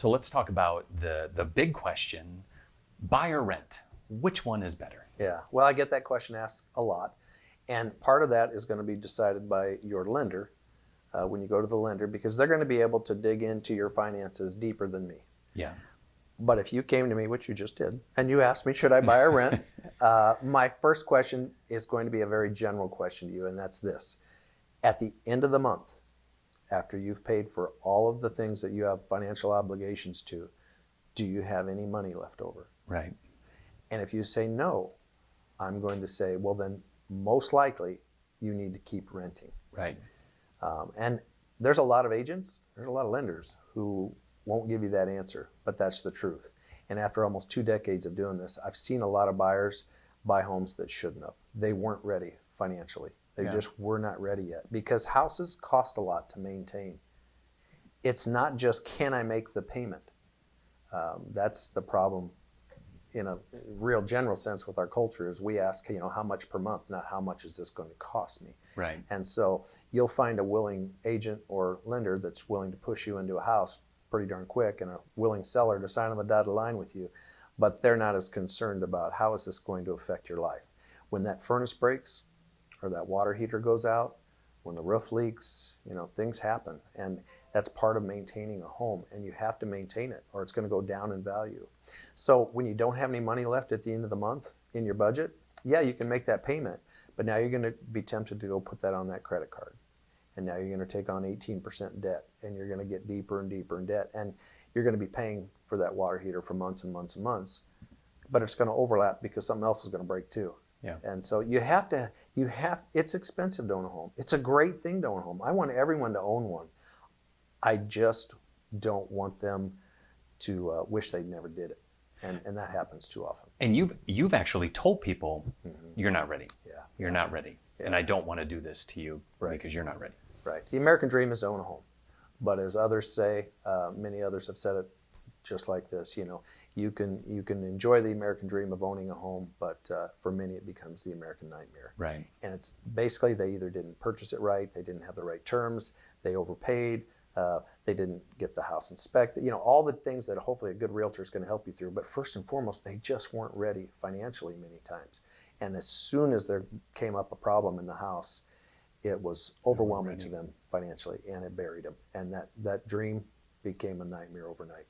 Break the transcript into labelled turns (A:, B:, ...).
A: So let's talk about the big question, buy or rent. Which one is better?
B: Yeah, well, I get that question asked a lot. And part of that is going to be decided by your lender when you go to the lender, because they're going to be able to dig into your finances deeper than me.
A: Yeah.
B: But if you came to me, which you just did, and you asked me, should I buy or rent? My first question is going to be a very general question to you, and that's this. At the end of the month, after you've paid for all of the things that you have financial obligations to, do you have any money left over?
A: Right.
B: And if you say no, I'm going to say, well, then most likely you need to keep renting.
A: Right.
B: And there's a lot of agents, there's a lot of lenders who won't give you that answer, but that's the truth. And after almost 2 decades of doing this, I've seen a lot of buyers buy homes that shouldn't have. They weren't ready financially. They just were not ready yet, because houses cost a lot to maintain. It's not just, can I make the payment? That's the problem in a real general sense with our culture, is we ask, how much per month, not how much is this going to cost me?
A: Right.
B: And so you'll find a willing agent or lender that's willing to push you into a house pretty darn quick, and a willing seller to sign on the dotted line with you, but they're not as concerned about how is this going to affect your life. When that furnace breaks or that water heater goes out, when the roof leaks, things happen, and that's part of maintaining a home, and you have to maintain it or it's going to go down in value. So when you don't have any money left at the end of the month in your budget, yeah, you can make that payment, but now you're going to be tempted to go put that on that credit card. And now you're going to take on 18% debt, and you're going to get deeper and deeper in debt, and you're going to be paying for that water heater for months and months and months, but it's going to overlap because something else is going to break too.
A: Yeah.
B: And so it's expensive to own a home. It's a great thing to own a home. I want everyone to own one. I just don't want them to wish they never did it. And that happens too often.
A: And you've actually told people, you're not ready.
B: Yeah.
A: You're not ready. Yeah. And I don't want to do this to you because you're not ready.
B: Right. The American dream is to own a home. But as others say, many others have said it just like this, you can enjoy the American dream of owning a home, but for many it becomes the American nightmare.
A: Right.
B: And it's basically they either didn't purchase it right, they didn't have the right terms, they overpaid, they didn't get the house inspected, all the things that hopefully a good realtor is going to help you through. But first and foremost, they just weren't ready financially many times. And as soon as there came up a problem in the house, it was overwhelming to them financially, and it buried them. And that dream became a nightmare overnight.